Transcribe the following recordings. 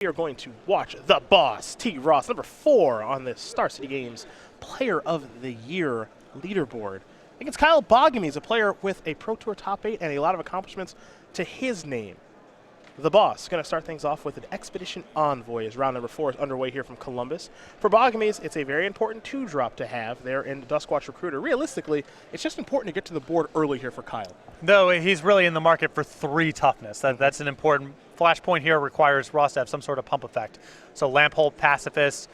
We are going to watch the boss, T. Ross, number 4 on the Star City Games Player of the Year leaderboard. Against Kyle Boggemes, a player with a Pro Tour top 8 and a lot of accomplishments to his name. The boss going to start things off with an Expedition Envoy as round number 4 is underway here from Columbus. For Boggemes, it's a very important 2-drop to have there in Duskwatch Recruiter. Realistically, it's just important to get to the board early here for Kyle. No, he's really in the market for 3 toughness. That's an important flashpoint here. Requires Ross to have some sort of pump effect. So Lamphold, Pacifist,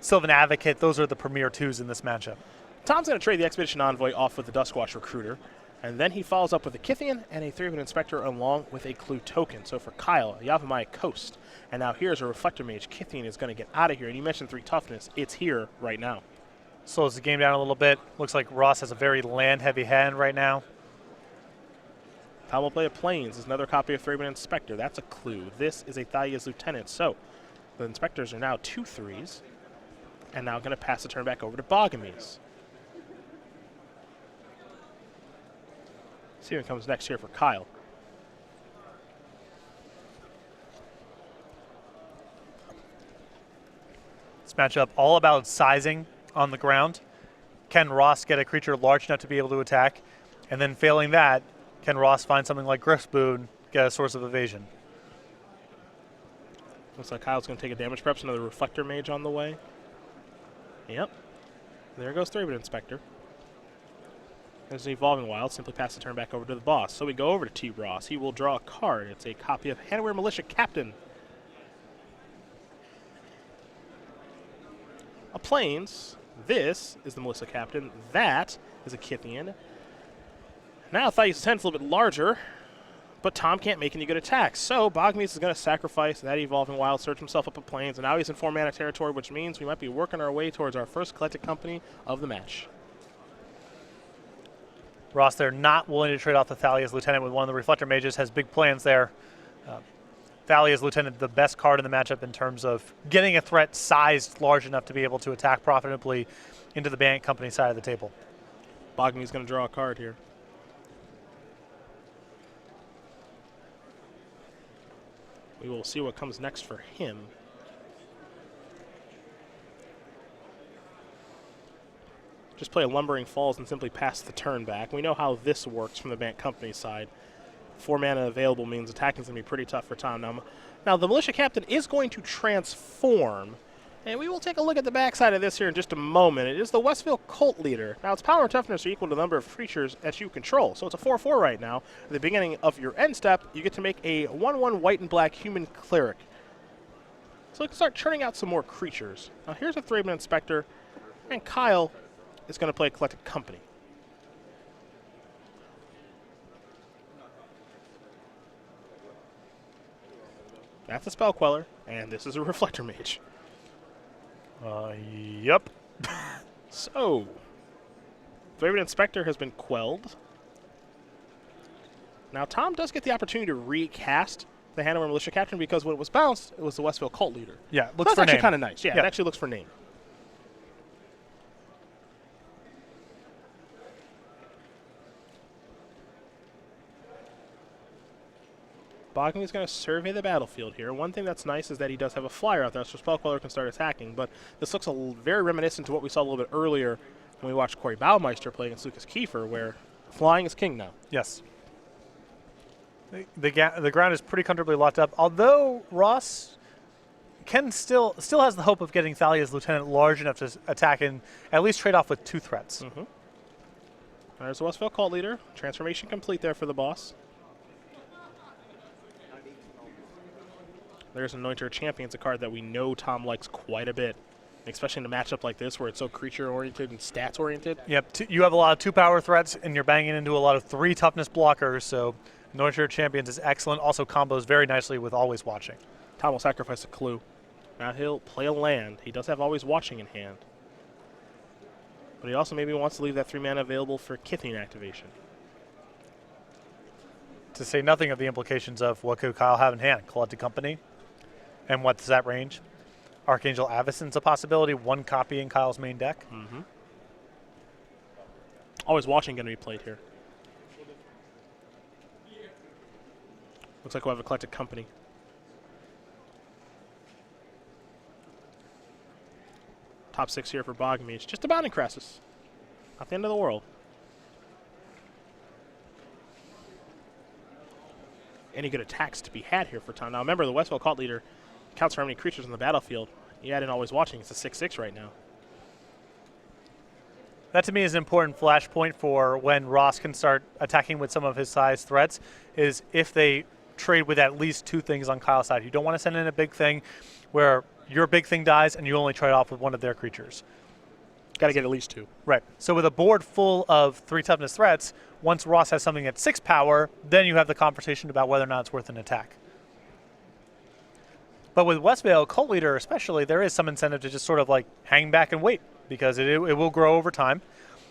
Sylvan Advocate, those are the premier 2s in this matchup. Tom's going to trade the Expedition Envoy off with the Duskwatch Recruiter. And then he follows up with a Kithian and a 3-of an Inspector along with a Clue token. So for Kyle, Yavimaya Coast. And now here's a Reflector Mage. Kithian is going to get out of here. And you mentioned 3 toughness. It's here right now. Slows the game down a little bit. Looks like Ross has a very land-heavy hand right now. Tom will play a Plains. There's another copy of 3-of an Inspector. That's a Clue. This is a Thalia's Lieutenant. So the Inspectors are now 2 3s. And now going to pass the turn back over to Boggemes. See what comes next here for Kyle. This matchup all about sizing on the ground. Can Ross get a creature large enough to be able to attack? And then failing that, can Ross find something like Griffspoon, get a source of evasion? Looks like Kyle's going to take a damage. Perhaps another Reflector Mage on the way. Yep. There goes 3-of an Inspector. There's an Evolving Wild. Simply pass the turn back over to the boss. So we go over to T. Ross. He will draw a card. It's a copy of Hanweir Militia Captain. A Plains. This is the Militia Captain. That is a Kithian. Now Thalia's Lieutenant's a little bit larger, but Tom can't make any good attacks. So Boggemes is going to sacrifice that Evolving Wild, search himself up a Plains, and now he's in 4-mana territory, which means we might be working our way towards our first Collected Company of the match. Ross there not willing to trade off the Thalia's Lieutenant with one of the Reflector Mages, has big plans there. Thalia's Lieutenant, the best card in the matchup in terms of getting a threat sized large enough to be able to attack profitably into the Band Company side of the table. Boggemes is going to draw a card here. We will see what comes next for him. Just play a Lumbering Falls and simply pass the turn back. We know how this works from the Bant Company side. 4 mana available means attacking is going to be pretty tough for Tom. Now, the Militia Captain is going to transform, and we will take a look at the backside of this here in just a moment. It is the Westville Cult Leader. Now, its power and toughness are equal to the number of creatures that you control, so it's a 4/4 right now. At the beginning of your end step, you get to make a 1/1 white and black human cleric. So we can start churning out some more creatures. Now, here's a 3-of an Inspector, and Kyle is going to play Collected Company. That's a Spell Queller, and this is a Reflector Mage. Yep. So, 3-of an Inspector has been quelled. Now, Tom does get the opportunity to recast the Hanweir Militia Captain because when it was bounced, it was the Westville Cult Leader. Yeah, so looks for name. That's actually kind of nice. Yeah, yep. It actually looks for name. Boggemes is going to survey the battlefield here. One thing that's nice is that he does have a flyer out there, so Spell Queller can start attacking, but this looks very reminiscent to what we saw a little bit earlier when we watched Corey Baumeister play against Lucas Kiefer, where flying is king now. Yes. The ground is pretty comfortably locked up, although Ross can still has the hope of getting Thalia's Lieutenant large enough to attack and at least trade off with 2 threats. Mm-hmm. There's the Westville Cult Leader. Transformation complete there for the boss. There's Anointer Champions, a card that we know Tom likes quite a bit, especially in a matchup like this where it's so creature-oriented and stats-oriented. Yep, you have a lot of 2-power threats, and you're banging into a lot of 3 toughness blockers, so Anointer Champions is excellent. Also combos very nicely with Always Watching. Tom will sacrifice a Clue. Now he'll play a land. He does have Always Watching in hand. But he also maybe wants to leave that 3 mana available for Kithian activation. To say nothing of the implications of what could Kyle have in hand. Collected Company. And what's that range? Archangel Avacyn's a possibility. 1 copy in Kyle's main deck. Mm-hmm. Always Watching going to be played here. Looks like we'll have a Collected Company. Top 6 here for Boggemes. Just a Bounding Crassus. Not the end of the world. Any good attacks to be had here for Tom. Now remember, the Westvale Cult Leader counts for how many creatures on the battlefield. You hadn't always watching. It's a 6/6 right now. That to me is an important flashpoint for when Ross can start attacking with some of his size threats, is if they trade with at least 2 things on Kyle's side. You don't want to send in a big thing where your big thing dies and you only trade off with one of their creatures. Got to get at least 2. Right. So with a board full of 3 toughness threats, once Ross has something at 6 power, then you have the conversation about whether or not it's worth an attack. But with Westvale Cult Leader especially, there is some incentive to just sort of like hang back and wait, because it will grow over time,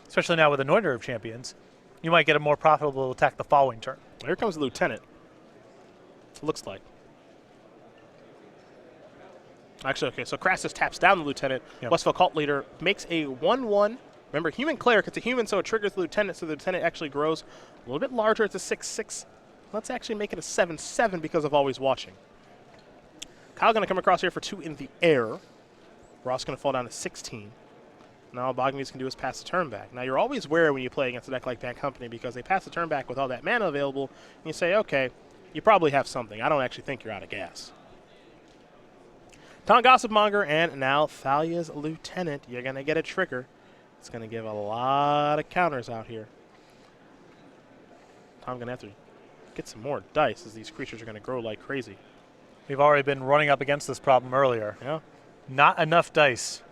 especially now with Anointer of Champions. You might get a more profitable attack the following turn. Here comes the Lieutenant. It looks like. Actually, okay, so Crassus taps down the Lieutenant. Yep. Westvale Cult Leader makes a 1/1. Remember, Human Cleric, it's a human, so it triggers the Lieutenant, so the Lieutenant actually grows a little bit larger. It's a 6/6. Let's actually make it a 7/7 because of Always Watching. Kyle going to come across here for 2 in the air. Ross going to fall down to 16. Now all Boggemes can do is pass the turn back. Now you're always wary when you play against a deck like Bad Company because they pass the turn back with all that mana available, and you say, okay, you probably have something. I don't actually think you're out of gas. Tom Gossipmonger, and now Thalia's Lieutenant. You're going to get a trigger. It's going to give a lot of counters out here. Tom going to have to get some more dice as these creatures are going to grow like crazy. We've already been running up against this problem earlier. Yeah. Not enough dice.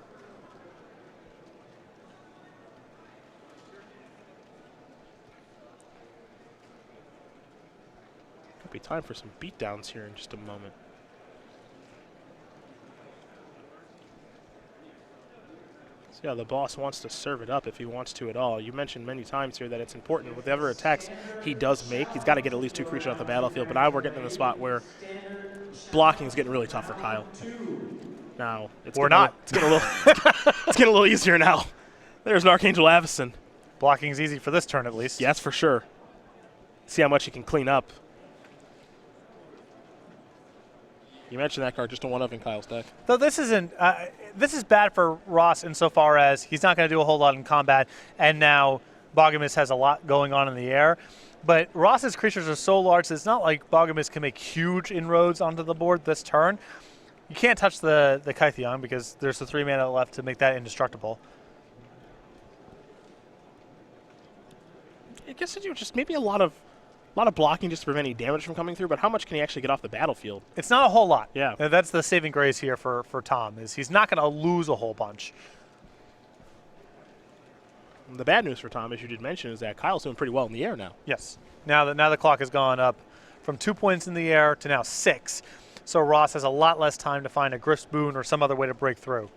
Could be time for some beatdowns here in just a moment. See how the boss wants to serve it up if he wants to at all. You mentioned many times here that it's important with whatever attacks he does make, he's got to get at least 2 creatures off the battlefield. But now we're getting in the spot where blocking is getting really tough for Kyle. Now it's or not. It's getting a little. It's getting a little easier now. There's an Archangel Avacyn. Blocking's easy for this turn, at least. Yes, for sure. See how much he can clean up. You mentioned that card, just a 1-of in Kyle's deck. Though this isn't. This is bad for Ross insofar as he's not going to do a whole lot in combat, and now Boggemes has a lot going on in the air. But Ross's creatures are so large that it's not like Boggemes can make huge inroads onto the board this turn. You can't touch the Kytheon because there's the 3 mana left to make that indestructible. I guess it's just maybe a lot of blocking just to prevent any damage from coming through, but how much can he actually get off the battlefield? It's not a whole lot. Yeah. And that's the saving grace here for Tom, is he's not going to lose a whole bunch. The bad news for Tom, as you did mention, is that Kyle's doing pretty well in the air now. Yes. Now the clock has gone up from 2 points in the air to now 6. So Ross has a lot less time to find a Griff's Boon or some other way to break through.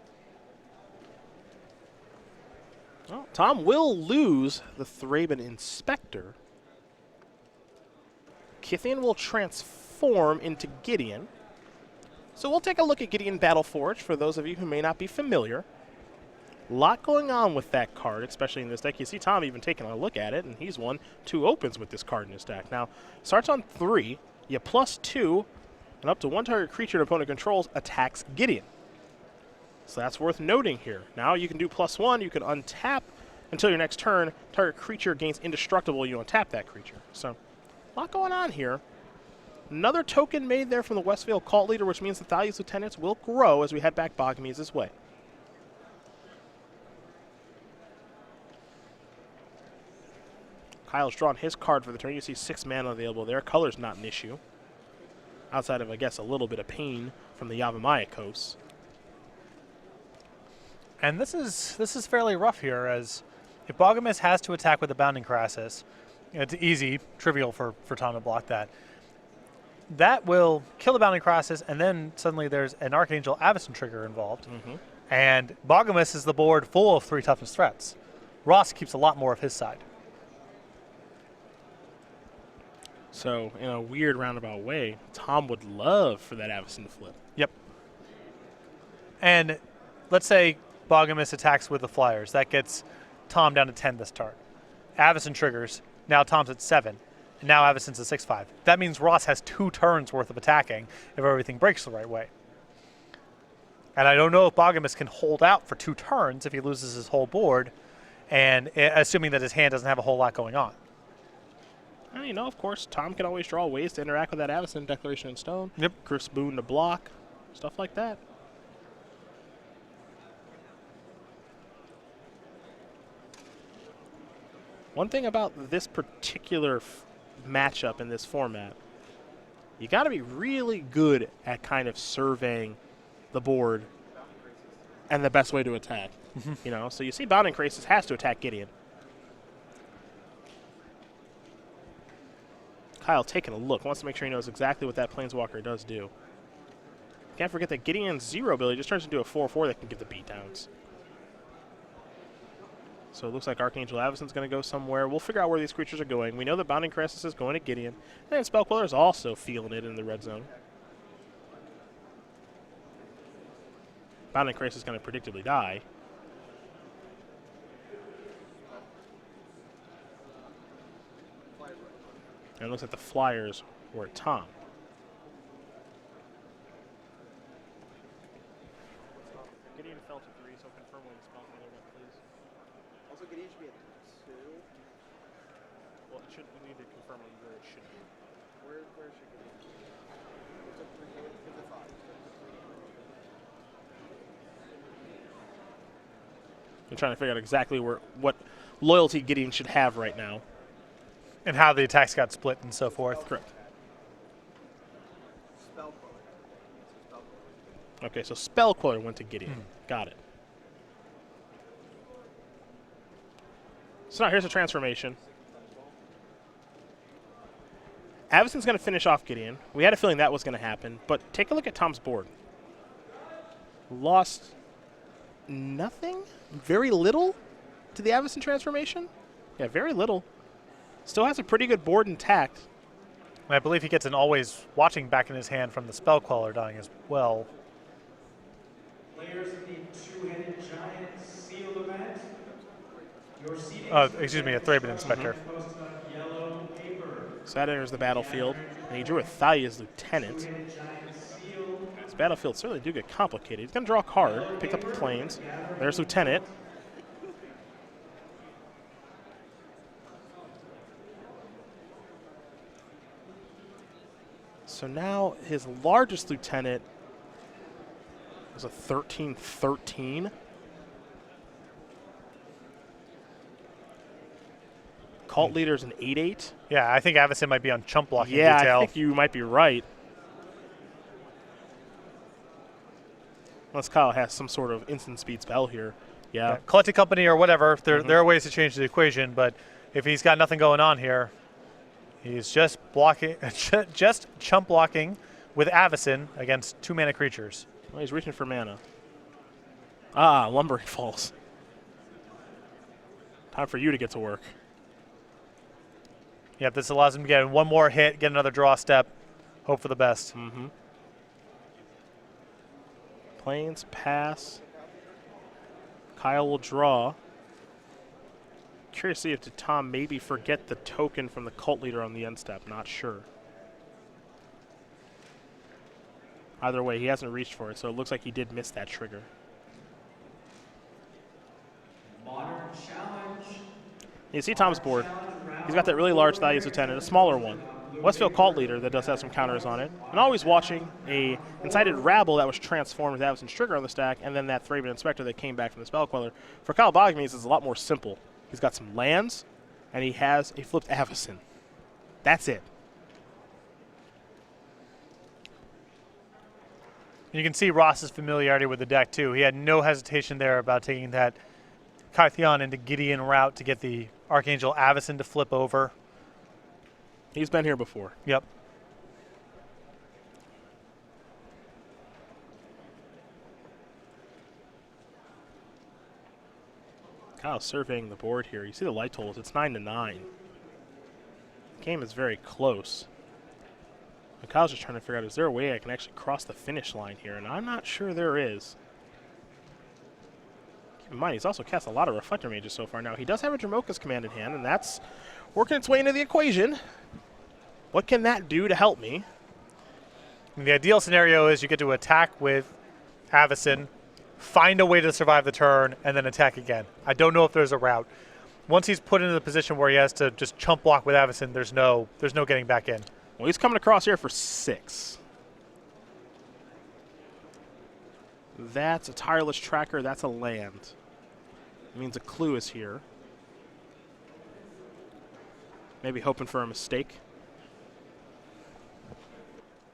Well, Tom will lose the Thraben Inspector. Kytheon will transform into Gideon. So we'll take a look at Gideon Battleforge for those of you who may not be familiar. A lot going on with that card, especially in this deck. You see Tom even taking a look at it, and he's won 2 opens with this card in his deck. Now, starts on 3, you +2, and up to 1 target creature an opponent controls attacks Gideon. So that's worth noting here. Now you can do +1, you can untap until your next turn. Target creature gains indestructible, you untap that creature. So, a lot going on here. Another token made there from the Westvale Cult Leader, which means the Thalia's Lieutenants will grow as we head back Boggemes' way. Kyle's drawn his card for the turn. You see 6 mana available there. Color's not an issue. Outside of, I guess, a little bit of pain from the Yavimaya Coast. And this is fairly rough here, as if Boggemes has to attack with the Bounding Crassus, it's easy, trivial for Tom to block that. That will kill the Bounding Crassus, and then suddenly there's an Archangel Avacyn trigger involved. And Boggemes is the board full of 3 toughness threats. Ross keeps a lot more of his side. So, in a weird roundabout way, Tom would love for that Avacyn to flip. Yep. And let's say Boggemes attacks with the Flyers. That gets Tom down to 10 this turn. Avacyn triggers. Now Tom's at 7. And now Avacyn's at 6/5. That means Ross has 2 turns worth of attacking if everything breaks the right way. And I don't know if Boggemes can hold out for 2 turns if he loses his whole board, and assuming that his hand doesn't have a whole lot going on. And you know, of course, Tom can always draw ways to interact with that Avacyn Declaration in Stone. Yep. Chris Boone to block, stuff like that. One thing about this particular matchup in this format, you got to be really good at kind of surveying the board and the best way to attack. You know, so you see Bounding Crisis has to attack Gideon. Kyle taking a look, wants to make sure he knows exactly what that Planeswalker does do. Can't forget that Gideon's 0 ability just turns into a 4/4 that can give the beatdowns. So it looks like Archangel Avacyn's going to go somewhere. We'll figure out where these creatures are going. We know that Bounding Crisis is going to Gideon. And Spellquiller is also feeling it in the red zone. Bounding Crisis is going to predictably die. And it looks like the Flyers were at Tom. Gideon fell to 3, so confirm when the Spellquiller went, please. Also, Gideon should be at 2. Well, we need to confirm where it should be. Where should Gideon be? It's at 3, it's at 5. I'm trying to figure out exactly what loyalty Gideon should have right now. And how the attacks got split and so forth. Correct. Spellquiller. Okay, so Spellquiller went to Gideon. Got it. So now here's a transformation. Avacyn's going to finish off Gideon. We had a feeling that was going to happen, but take a look at Tom's board. Lost nothing? Very little to the Avacyn transformation? Yeah, very little. Still has a pretty good board intact. And I believe he gets an always watching back in his hand from the Spellqueller dying as well. Players of the two-headed giant sealed event. Your seating Excuse me, a Thraben Inspector. posted on yellow paper. So that enters the battlefield, and he drew a Thalia's Lieutenant. Two-headed giant sealed. This battlefield certainly do get complicated. He's going to draw a card, pick up the Plains. There's Lieutenant. So now his largest Lieutenant is a 13/13. Cult Leader's an 8/8. Yeah, I think Avacyn might be on chump blocking Yeah, detail. I think you might be right. Unless Kyle has some sort of instant speed spell here. Yeah. Collecting Company or whatever, there are ways to change the equation, but if he's got nothing going on here, he's just blocking, just chump blocking with Avacyn against 2-mana creatures. Well, he's reaching for mana. Ah, Lumbering Falls. Time for you to get to work. Yep, this allows him to get one more hit, get another draw step, hope for the best. Plains, pass. Kyle will draw. Curious to see if did Tom maybe forget the token from the Cult Leader on the end step. Not sure. Either way, he hasn't reached for it, so it looks like he did miss that trigger. Modern challenge. You see Tom's board. He's got that really large Thalia's Lieutenant, a smaller one. Westfield Cult Leader that does have some counters on it. And always watching a Incited Rabble that was transformed with Avacyn's Trigger on the stack, and then that Thraben Inspector that came back from the Spellqueller. For Kyle Boggemes, it's a lot more simple. He's got some lands, and he has a flipped Avacyn. That's it. You can see Ross's familiarity with the deck, too. He had no hesitation there about taking that Kytheon into Gideon route to get the Archangel Avacyn to flip over. He's been here before. Yep. Kyle's surveying the board here. You see the light totals. It's 9-9. The game is very close. And Kyle's just trying to figure out, is there a way I can actually cross the finish line here? And I'm not sure there is. Keep in mind, he's also cast a lot of Reflector Mages so far. Now, he does have a Dromoka's Command in hand, and that's working its way into the equation. What can that do to help me? And the ideal scenario is you get to attack with Avacyn, find a way to survive the turn, and then attack again. I don't know if there's a route. Once he's put into the position where he has to just chump block with Avacyn, there's no getting back in. Well, he's coming across here for 6. That's a tireless tracker. That's a land. It means a clue is here. Maybe hoping for a mistake.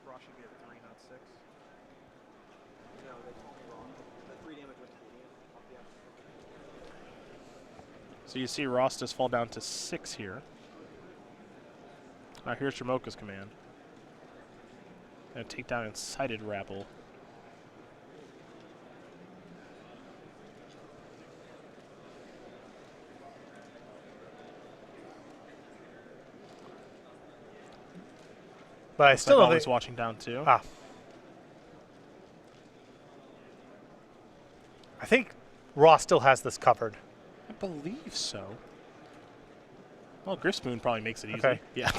Raw should be at 3, not 6. No, that's wrong. The 3 damage was to the off the outside. So you see Ross just fall down to 6 here. Now here's Jamoka's command. Gonna take down Incited Rabble. But I still don't always think. watching down too. I think Raw still has this covered. I believe so. Well, Griffspoon probably makes it easy. Okay. Yeah.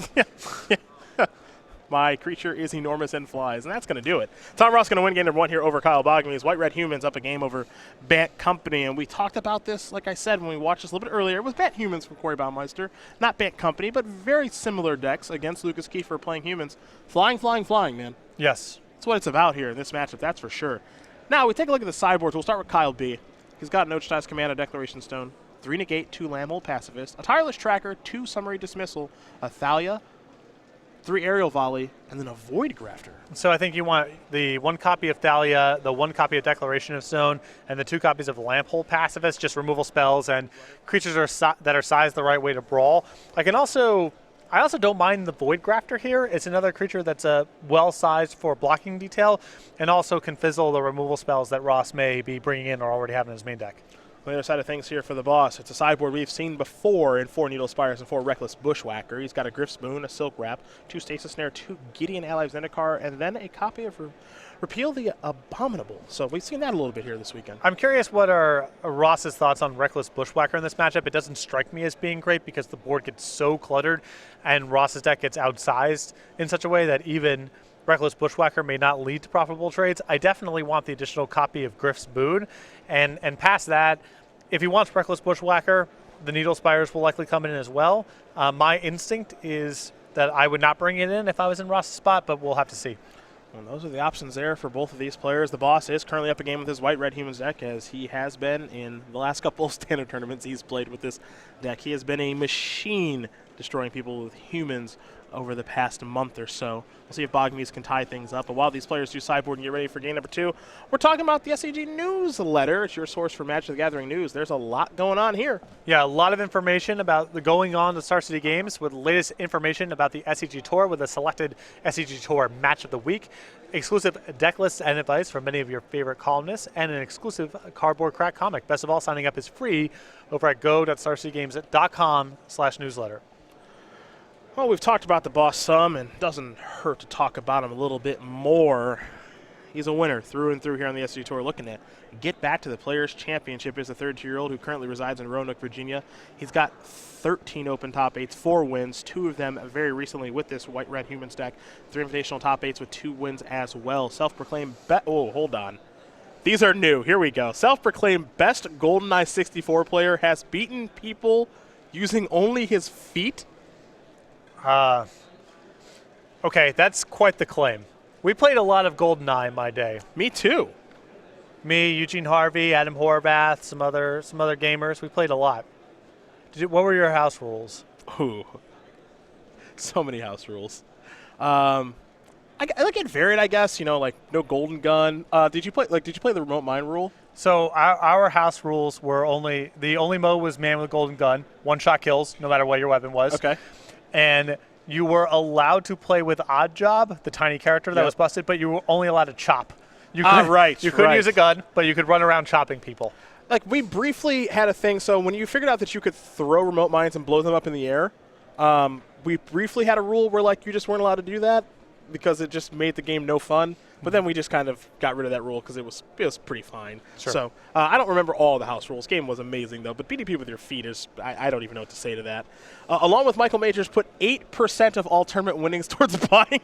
My creature is enormous and flies, and that's going to do it. Tom Ross going to win game number 1 here over Kyle Boggemes. White Red Humans up a game over Bant Company, and we talked about this, like I said, when we watched this a little bit earlier. It was Bant Humans from Corey Baumeister, not Bant Company, but very similar decks against Lucas Kiefer playing Humans. Flying, flying, flying, man. Yes. That's what it's about here in this matchup, that's for sure. Now, we take a look at the sideboards. We'll start with Kyle B. He's got an Ochitai's Command, a Declaration Stone, 3 Negate, 2 Landhold Pacifist, a Tireless Tracker, 2 Summary Dismissal, a Thalia, 3 Aerial Volley, and then a Void Grafter. So I think you want the 1 copy of Thalia, the 1 copy of Declaration of Stone, and the 2 copies of Lamphold Pacifist, just removal spells and creatures that are sized the right way to brawl. I also don't mind the Void Grafter here. It's another creature that's well sized for blocking detail, and also can fizzle the removal spells that Ross may be bringing in or already have in his main deck. On the other side of things here for the boss, it's a sideboard we've seen before in 4 Needle Spires and 4 Reckless Bushwhacker. He's got a Griffspoon, a Silk Wrap, 2 Stasis Snare, 2 Gideon Ally of Zendikar, and then a copy of Repeal the Abominable. So we've seen that a little bit here this weekend. I'm curious what are Ross's thoughts on Reckless Bushwhacker in this matchup. It doesn't strike me as being great because the board gets so cluttered and Ross's deck gets outsized in such a way that even Reckless Bushwhacker may not lead to profitable trades. I definitely want the additional copy of Griff's Boon, and past that, if he wants Reckless Bushwhacker, the Needle Spires will likely come in as well. My instinct is that I would not bring it in if I was in Ross's spot, but we'll have to see. Well, those are the options there for both of these players. The boss is currently up a game with his White Red Humans deck, as he has been in the last couple of standard tournaments he's played with this deck. He has been a machine destroying people with humans over the past month or so. We'll see if Boggemes can tie things up. But while these players do sideboard and get ready for game number 2, we're talking about the SCG newsletter. It's your source for Magic the Gathering news. There's a lot going on here. Yeah, a lot of information about the going on the Star City Games with the latest information about the SCG Tour with a selected SCG Tour match of the week, exclusive deck lists and advice from many of your favorite columnists, and an exclusive cardboard crack comic. Best of all, signing up is free over at go.starcitygames.com/newsletter. Well, we've talked about the boss some, and it doesn't hurt to talk about him a little bit more. He's a winner through and through here on the SCG Tour. Looking to get back to the Players' Championship is a 32-year-old who currently resides in Roanoke, Virginia. He's got 13 open top 8s, 4 wins, 2 of them very recently with this White Red Humans deck. 3 invitational top 8s with 2 wins as well. Self-proclaimed oh, hold on. These are new. Here we go. Self-proclaimed best GoldenEye 64 player, has beaten people using only his feet. Okay, that's quite the claim. We played a lot of GoldenEye in my day. Me too. Me, Eugene Harvey, Adam Horvath, some other gamers. We played a lot. What were your house rules? Ooh, so many house rules. I like it varied, I guess. You know, like no golden gun. Did you play the remote mine rule? So our house rules were the only mode was man with a golden gun, 1-shot kills, no matter what your weapon was. Okay. And you were allowed to play with Odd Job, the tiny character that was busted, but you were only allowed to chop. You couldn't use a gun, but you could run around chopping people. Like, we briefly had a thing, so when you figured out that you could throw remote mines and blow them up in the air, we briefly had a rule where, like, you just weren't allowed to do that because it just made the game no fun. But then we just kind of got rid of that rule because it was pretty fine. Sure. So I don't remember all the house rules. Game was amazing, though. But beating people with your feet is – I don't even know what to say to that. Along with Michael Majors, put 8% of all tournament winnings towards buying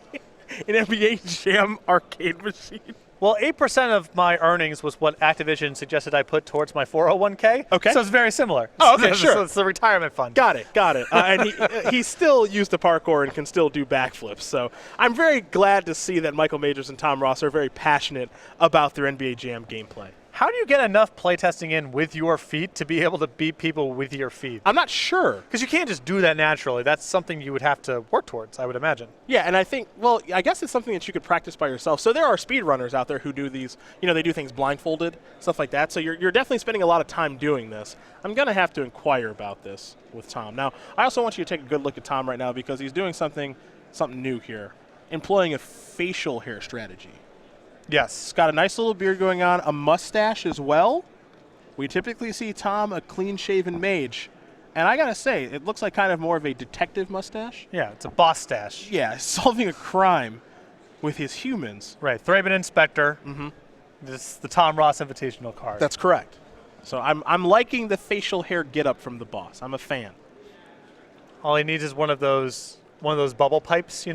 an NBA Jam arcade machine. Well, 8% of my earnings was what Activision suggested I put towards my 401k. Okay. So it's very similar. Oh, okay, sure. So it's the retirement fund. Got it. And he still used the parkour and can still do backflips. So I'm very glad to see that Michael Majors and Tom Ross are very passionate about their NBA Jam gameplay. How do you get enough playtesting in with your feet to be able to beat people with your feet? I'm not sure. Because you can't just do that naturally. That's something you would have to work towards, I would imagine. Yeah, and I think, well, I guess it's something that you could practice by yourself. So there are speedrunners out there who do these, they do things blindfolded, stuff like that. So you're definitely spending a lot of time doing this. I'm going to have to inquire about this with Tom. Now, I also want you to take a good look at Tom right now because he's doing something new here, employing a facial hair strategy. Yes. He's got a nice little beard going on, a mustache as well. We typically see Tom a clean-shaven mage. And I got to say, it looks like kind of more of a detective mustache. Yeah, it's a boss stash. Yeah, solving a crime with his humans. Right, Thraben Inspector. Mm-hmm. This is the Tom Ross Invitational card. That's correct. So I'm liking the facial hair get-up from the boss. I'm a fan. All he needs is one of those bubble pipes,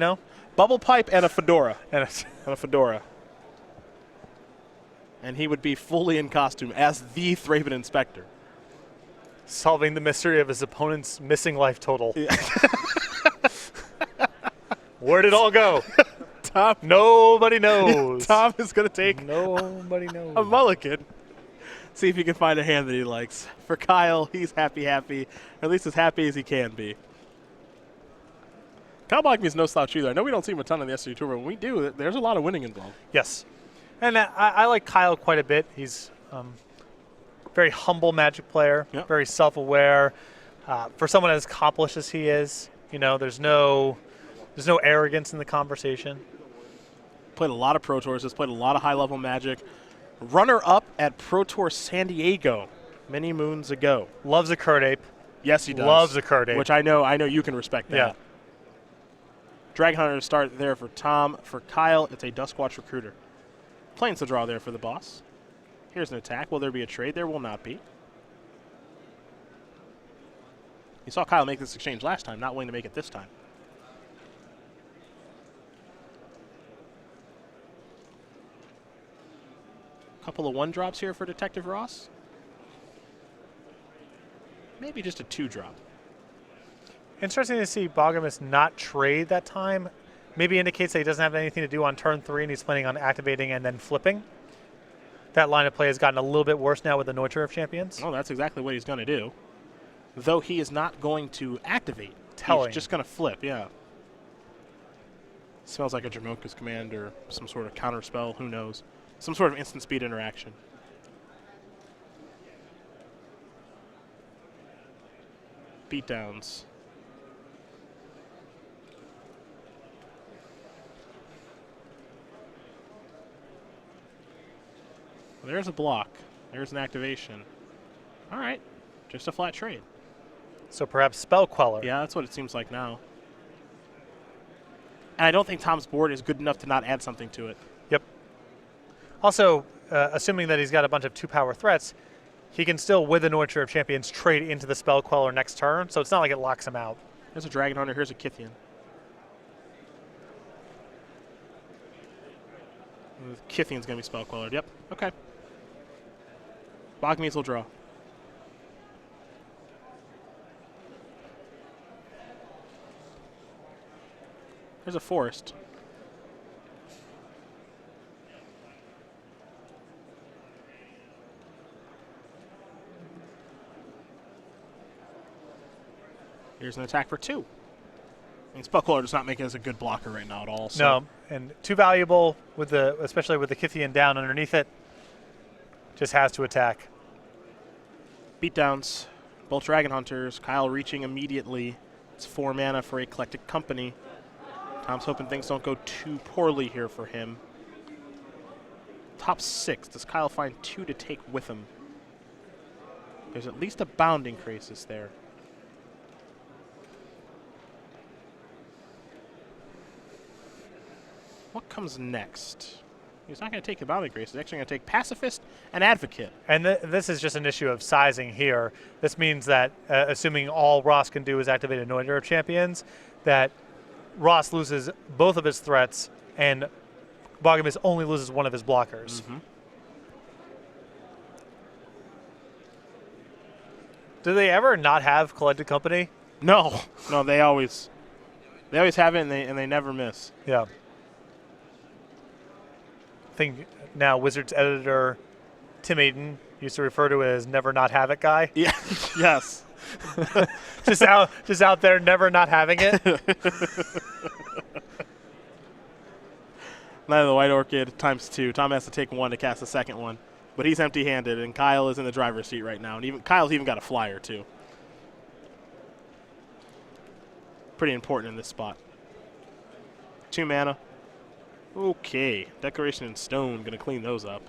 Bubble pipe and a fedora. And a fedora. And he would be fully in costume as the Thraben Inspector. solving the mystery of his opponent's missing life total. Yeah. Where'd it all go? Tom. Nobody knows. Tom is going to take Nobody knows. a mulligan. See if he can find a hand that he likes. For Kyle, he's happy, or at least as happy as he can be. Kyle Boggemes is no slouch either. I know we don't see him a ton on the SCG Tour, but when we do, there's a lot of winning involved. Yes. And I like Kyle quite a bit. He's very humble Magic player, Yep. very self-aware. For someone as accomplished as he is, there's no arrogance in the conversation. Played a lot of Pro Tours, has played a lot of high-level Magic. Runner-up at Pro Tour San Diego many moons ago. Loves a Kurt Ape. Yes, he does. Loves a Kurt Ape. Which I know you can respect that. Yeah. Dragon Hunter to start there for Tom. For Kyle, it's a Duskwatch Recruiter. Plains the draw there for the boss. Here's an attack. Will there be a trade? There will not be. You saw Kyle make this exchange last time, not willing to make it this time. Couple of 1-drops here for Detective Ross. Maybe just a 2-drop. Interesting to see Boggemes not trade that time. Maybe indicates that he doesn't have anything to do on turn 3 and he's planning on activating and then flipping. That line of play has gotten a little bit worse now with the Neuter of Champions. Oh, that's exactly what he's going to do. Though he is not going to activate. Telling. He's just going to flip, yeah. Smells like a Jamoka's command or some sort of counter spell, who knows. Some sort of instant speed interaction. Beatdowns. Well, there's a block. There's an activation. All right. Just a flat trade. So perhaps Spell Queller. Yeah, that's what it seems like now. And I don't think Tom's board is good enough to not add something to it. Yep. Also, assuming that he's got a bunch of 2-power threats, he can still, with the Neuter of Champions, trade into the Spell Queller next turn, so it's not like it locks him out. There's a Dragon Hunter. Here's a Kithian. Kithian's going to be Spell Quellered. Yep. Okay. Boggemes will draw. There's a Forest. Here's an attack for 2. I mean, Spellcaller does not make it as a good blocker right now at all. So. No, and too valuable with especially with the Kithian down underneath it. Just has to attack. Beatdowns, both Dragon Hunters. Kyle reaching immediately. It's 4 mana for Eclectic Company. Tom's hoping things don't go too poorly here for him. Top 6. Does Kyle find 2 to take with him? There's at least a bound increases there. What comes next? He's not going to take the bound increase. He's actually going to take Pacifist and Advocate. And this is just an issue of sizing here. This means that, assuming all Ross can do is activate a Neuter of Champions, that Ross loses both of his threats and Boggemes only loses one of his blockers. Do they ever not have Collected Company? No, no, they always have it, and they never miss. Yeah. I think now Wizards editor Tim Ayton used to refer to it as "never not have it" guy. Yeah, yes. just out there, never not having it. Neither the White Orchid ×2. Tom has to take one to cast the second one, but he's empty-handed, and Kyle is in the driver's seat right now. And Kyle's even got a flyer too. Pretty important in this spot. 2 mana. Okay, Decoration in Stone, gonna clean those up.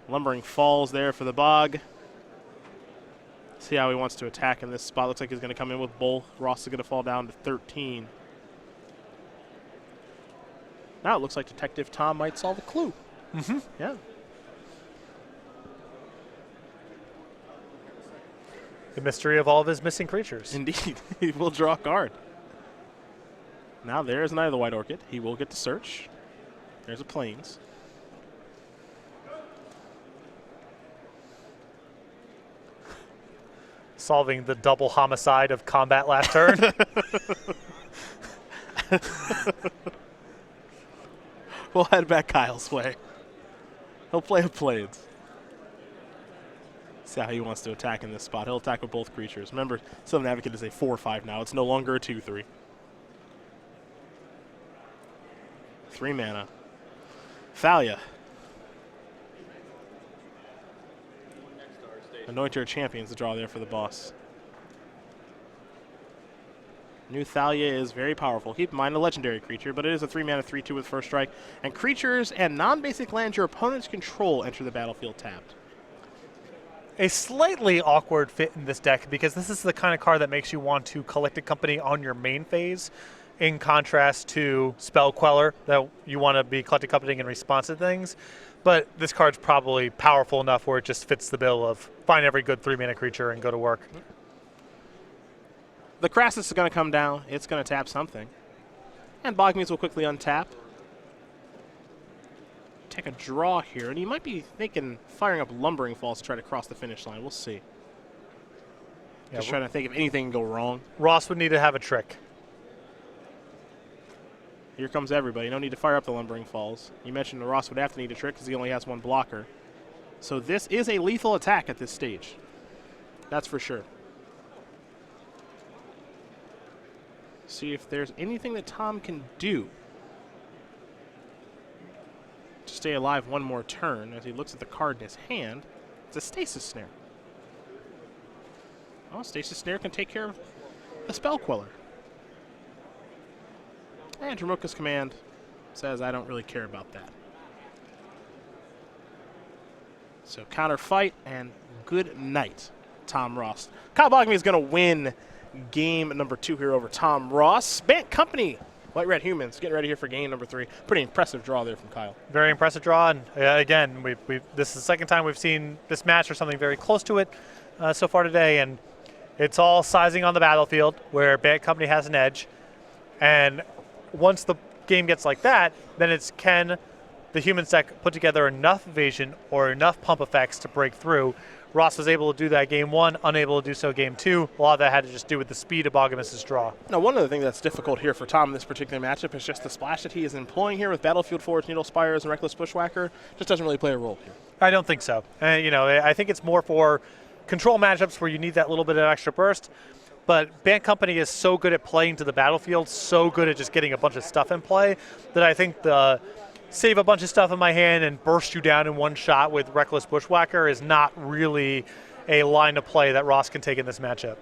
Lumbering Falls there for the Bog. See how he wants to attack in this spot. Looks like he's gonna come in with both. Ross is gonna fall down to 13. Now it looks like Detective Tom might solve a clue. Yeah. The mystery of all of his missing creatures. Indeed. He will draw a card. Now there's neither the White Orchid. He will get to search. There's a Plains. Solving the double homicide of combat last turn. We'll head back Kyle's way. He'll play a Plains. See how he wants to attack in this spot. He'll attack with both creatures. Remember, Sylvan Advocate is a 4/5 now. It's no longer a 2/3. 3 mana. Thalia. Anoint your champions to draw there for the boss. New Thalia is very powerful. Keep in mind, a legendary creature, but it is a 3 mana 3/2 with first strike. And creatures and non-basic lands your opponents control enter the battlefield tapped. A slightly awkward fit in this deck because this is the kind of card that makes you want to collect a company on your main phase, in contrast to Spell Queller that you want to be collecting company in response to things. But this card's probably powerful enough where it just fits the bill of find every good 3 mana creature and go to work. The Crassus is going to come down. It's going to tap something. And Boggemes will quickly untap. Take a draw here, and he might be thinking firing up Lumbering Falls to try to cross the finish line. We'll see. Yeah, Just trying to think if anything can go wrong. Ross would need to have a trick. Here comes everybody. No need to fire up the Lumbering Falls. You mentioned the Ross would have to need a trick because he only has 1 blocker. So this is a lethal attack at this stage. That's for sure. See if there's anything that Tom can do to stay alive one more turn. As he looks at the card in his hand, it's a Stasis Snare. Oh, Stasis Snare can take care of the Spell Queller. And Dromoka's Command says, I don't really care about that. So counter fight and good night, Tom Ross. Kyle Boggemes is going to win game number 2 here over Tom Ross. Bant Company, White Red Humans, getting ready here for game number 3. Pretty impressive draw there from Kyle. Very impressive draw, and again, this is the second time we've seen this match or something very close to it so far today, and it's all sizing on the battlefield where Bant Company has an edge, and once the game gets like that, then it's can the Humans deck put together enough evasion or enough pump effects to break through. Ross was able to do that game 1, unable to do so game 2. A lot of that had to just do with the speed of Boggemes' draw. Now, one of the things that's difficult here for Tom in this particular matchup is just the splash that he is employing here with Battlefield Forge, Needle Spires, and Reckless Bushwhacker. Just doesn't really play a role here. I don't think so. I think it's more for control matchups where you need that little bit of extra burst. But Bant Company is so good at playing to the battlefield, so good at just getting a bunch of stuff in play, that I think the save a bunch of stuff in my hand and burst you down in one shot with Reckless Bushwhacker is not really a line of play that Ross can take in this matchup.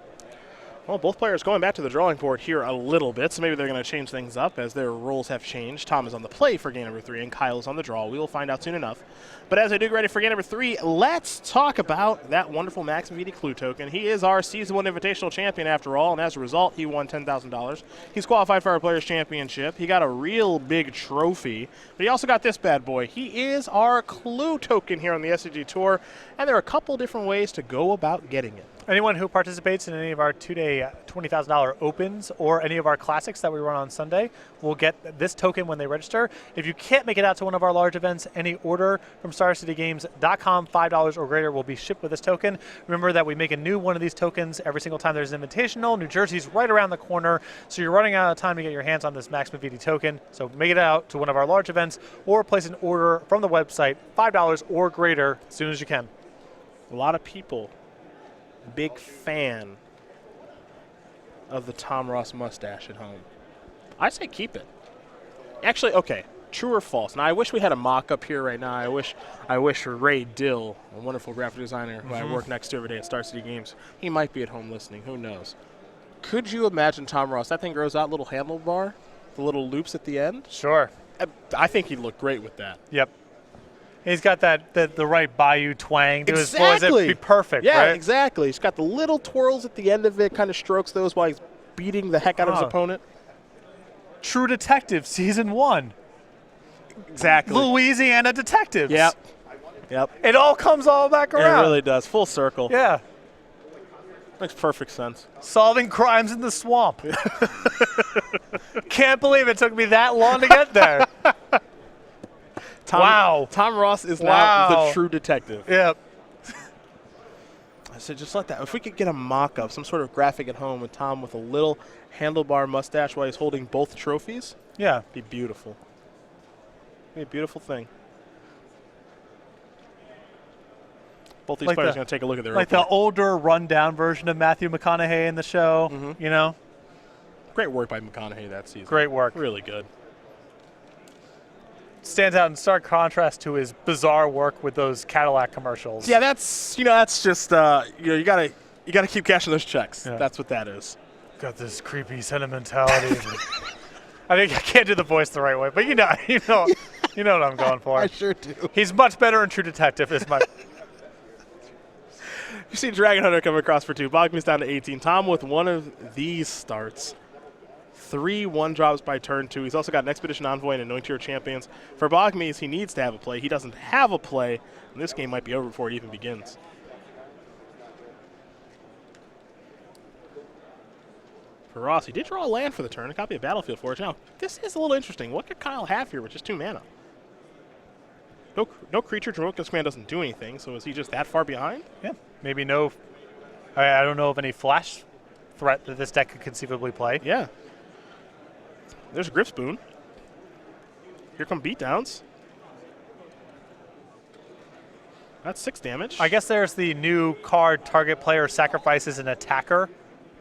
Well, both players going back to the drawing board here a little bit, so maybe they're going to change things up as their roles have changed. Tom is on the play for game number 3, and Kyle is on the draw. We will find out soon enough. But as I do get ready for game number 3, let's talk about that wonderful Max MVD Clue token. He is our Season 1 Invitational Champion after all, and as a result, he won $10,000. He's qualified for our Players' Championship. He got a real big trophy, but he also got this bad boy. He is our Clue token here on the SCG Tour, and there are a couple different ways to go about getting it. Anyone who participates in any of our 2-day a $20,000 opens or any of our classics that we run on Sunday will get this token when they register. If you can't make it out to one of our large events, any order from StarCityGames.com, $5 or greater, will be shipped with this token. Remember that we make a new one of these tokens every single time there's an invitational. New Jersey's right around the corner, so you're running out of time to get your hands on this Max Maviti token. So make it out to one of our large events or place an order from the website, $5 or greater, as soon as you can. A lot of people, big fan of the Tom Ross mustache at home. I say keep it. Actually, okay, true or false? Now, I wish we had a mock-up here right now. I wish Ray Dill, a wonderful graphic designer who I work next to every day at Star City Games, he might be at home listening. Who knows? Could you imagine Tom Ross? That thing grows out, little handlebar, the little loops at the end. Sure. I think he'd look great with that. Yep. He's got the right Bayou twang to his voice. Exactly. It'd be perfect, Yeah, right? exactly. He's got the little twirls at the end of it, kind of strokes those while he's beating the heck out of his opponent. True Detective, Season 1. Exactly. Louisiana Detectives. Yep. Yep. It all comes all back around. It really does. Full circle. Yeah. Makes perfect sense. Solving crimes in the swamp. Can't believe it took me that long to get there. Wow. Tom Ross is now Wow. the true detective. Yep. I said, just like that. If we could get a mock-up, some sort of graphic at home with Tom with a little handlebar mustache while he's holding both trophies, Yeah. it'd be beautiful. It'd be a beautiful thing. Both these Like players the- are going to take a look at their Like the opening. older, rundown version of Matthew McConaughey in the show, you know? Great work by McConaughey that season. Great work. Really good. Stands out in stark contrast to his bizarre work with those Cadillac commercials. Yeah, that's just you gotta keep cashing those checks. Yeah. That's what that is. Got this creepy sentimentality. I think I can't do the voice the right way, but you know what I'm going for. I sure do. He's much better in True Detective. Is my You see Dragon Hunter come across for 2. Boggemes down to 18. Tom with one of these starts. 3 1-drops by turn 2. He's also got an Expedition Envoy and Anoint Your Champions. For Boggemes, he needs to have a play. He doesn't have a play, and this game might be over before it even begins. For Ross, he did draw a land for the turn, a copy of Battlefield Forge. Now, this is a little interesting. What could Kyle have here with just 2 mana? No creature, Dromoka's command doesn't do anything, so is he just that far behind? yeah, maybe no. I don't know of any flash threat that this deck could conceivably play. Yeah. There's a Grip Spoon. Here come Beatdowns. That's 6 damage. I guess there's the new card target player sacrifices an attacker.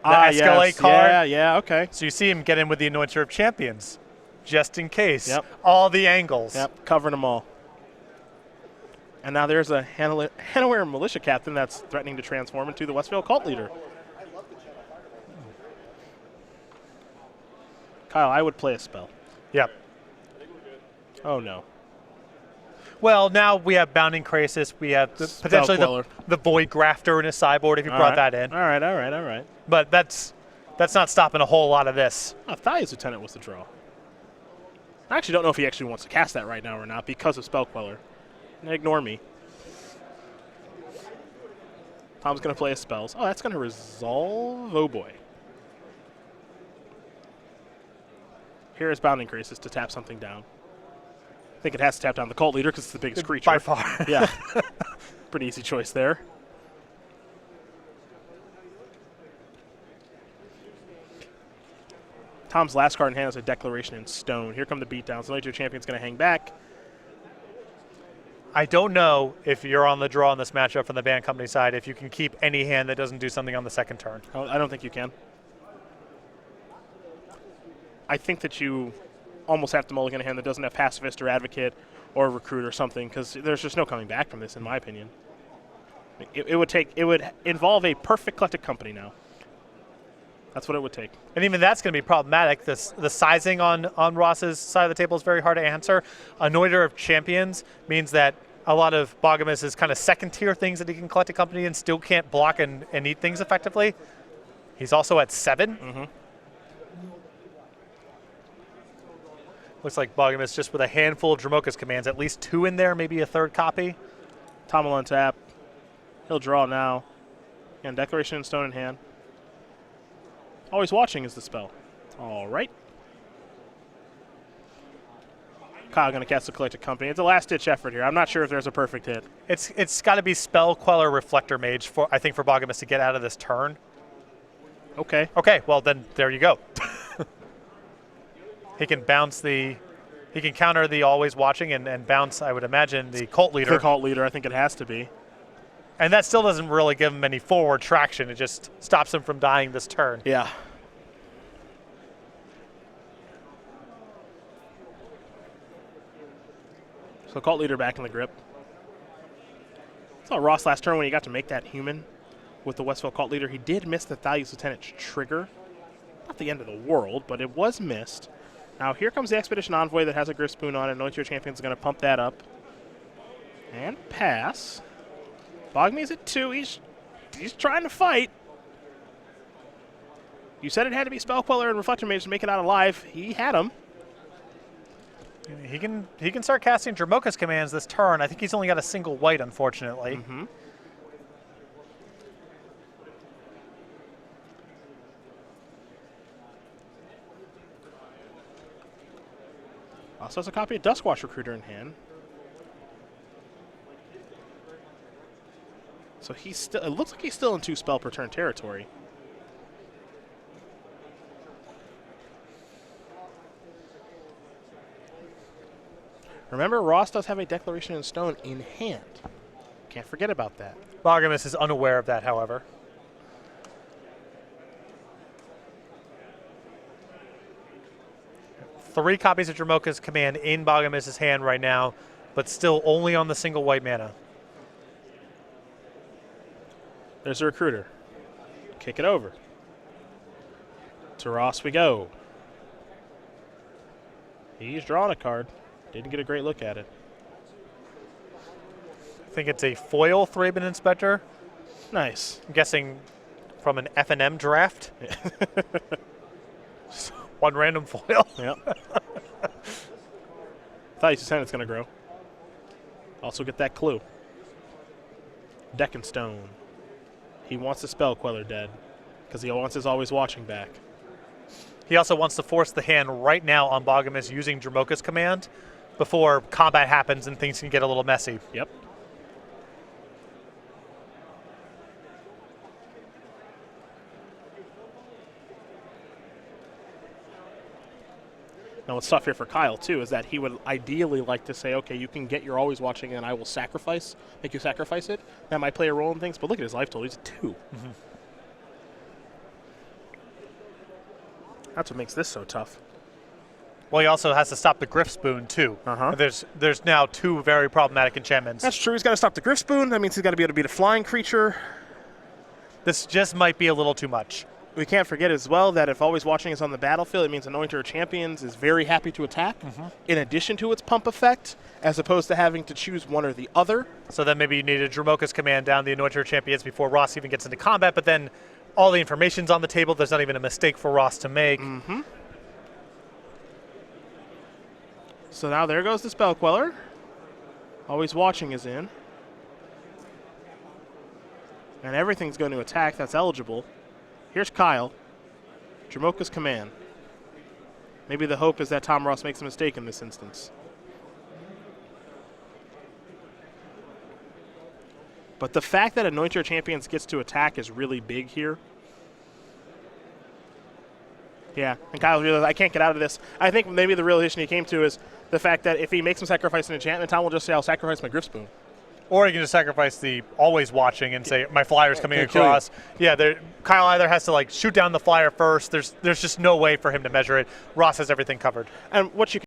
The Escalate yes. card. Yeah, okay. So you see him get in with the Anointer of Champions, just in case. Yep. All the angles. Yep, covering them all. And now there's a Hanaware Militia Captain that's threatening to transform into the Westvale Cult Leader. Kyle, I would play a spell. Yep. Oh, no. Well, now we have Bounding Crisis. We have potentially Queller. the Void Grafter in his sideboard if you brought that in. All right. But that's not stopping a whole lot of this. Oh, Thalia's Lieutenant was the draw. I actually don't know if he actually wants to cast that right now or not because of Spell Queller. Ignore me. Tom's going to play his spells. Oh, that's going to resolve. Oh, boy. Here is Bounding Crisis to tap something down. I think it has to tap down the Cult Leader because it's the biggest creature. By far. Yeah. Pretty easy choice there. Tom's last card in hand is a Declaration in Stone. Here come the beatdowns. The Later Champion's going to hang back. I don't know if you're on the draw in this matchup from the band company side if you can keep any hand that doesn't do something on the second turn. Oh, I don't think you can. I think that you almost have to mulligan a hand that doesn't have Pacifist or Advocate or Recruit or something because there's just no coming back from this, in my opinion. It would involve a perfect Collected Company now. That's what it would take. And even that's going to be problematic. The sizing on Ross's side of the table is very hard to answer. Anointer of Champions means that a lot of Boggemes' kind of second-tier things that he can collect a company and still can't block and eat things effectively. He's also at 7. Mm-hmm. Looks like Boggemes just with a handful of Dromoka's commands, at least 2 in there, maybe a third copy. Tom will untap. He'll draw now. And Declaration in Stone in hand. Always watching is the spell. All right. Kyle going to cast the Collected Company. It's a last-ditch effort here. I'm not sure if there's a perfect hit. It's got to be Spell Queller Reflector Mage for I think for Boggemes to get out of this turn. Okay. Okay, well then there you go. He can bounce he can counter the Always Watching and bounce, I would imagine, the Cult Leader. The Cult Leader, I think it has to be. And that still doesn't really give him any forward traction. It just stops him from dying this turn. Yeah. So Cult Leader back in the grip. I saw Ross last turn when he got to make that human with the Westville Cult Leader. He did miss the Thalia's Lieutenant trigger. Not the end of the world, but it was missed. Now here comes the Expedition Envoy that has a Grip Spoon on it. Anoint Your Champion's going to pump that up. And pass. Boggemes at 2. He's trying to fight. You said it had to be Spell Queller and Reflector Mage to make it out alive. He had him. He can start casting Dramoka's commands this turn. I think he's only got a single white, unfortunately. Mm-hmm. Also has a copy of Duskwatch Recruiter in hand. So he's still. It looks like he's still in 2 spell per turn territory. Remember, Ross does have a Declaration in Stone in hand. Can't forget about that. Boggemes is unaware of that, however. Three copies of Dramoka's command in Boggemes' hand right now, but still only on the single white mana. There's the Recruiter. Kick it over. To Ross we go. He's drawing a card. Didn't get a great look at it. I think it's a foil Thraben Inspector. Nice. I'm guessing from an F&M draft. One random foil. Yep. Thought you said it's going to grow. Also get that clue. Deck and Stone. He wants the Spell Queller dead because he wants his Always Watching back. He also wants to force the hand right now on Boggemes using Dramoka's command before combat happens and things can get a little messy. Yep. Now what's tough here for Kyle, too, is that he would ideally like to say, okay, you can get your Always Watching and I will make you sacrifice it. That might play a role in things, but look at his life total. He's at 2. Mm-hmm. That's what makes this so tough. Well, he also has to stop the Griff Spoon, too. Uh-huh. There's now 2 very problematic enchantments. That's true. He's got to stop the Griff Spoon. That means he's got to be able to beat a flying creature. This just might be a little too much. We can't forget as well that if Always Watching is on the battlefield, it means Anointer of Champions is very happy to attack, in addition to its pump effect, as opposed to having to choose one or the other. So then maybe you need a Dramoka's command down the Anointer of Champions before Ross even gets into combat, but then all the information's on the table. There's not even a mistake for Ross to make. Mm-hmm. So now there goes the Spell Queller. Always Watching is in. And everything's going to attack that's eligible. Here's Kyle. Dramoka's command. Maybe the hope is that Tom Ross makes a mistake in this instance. But the fact that Anointer of Champions gets to attack is really big here. Yeah, and Kyle realized, I can't get out of this. I think maybe the realization he came to is the fact that if he makes him sacrifice an enchantment, Tom will just say, I'll sacrifice my Griff Spoon. Or you can just sacrifice the Always Watching and say, my flyer's coming Kill you. across. Yeah, Kyle either has to shoot down the flyer first. There's just no way for him to measure it. Ross has everything covered. And what you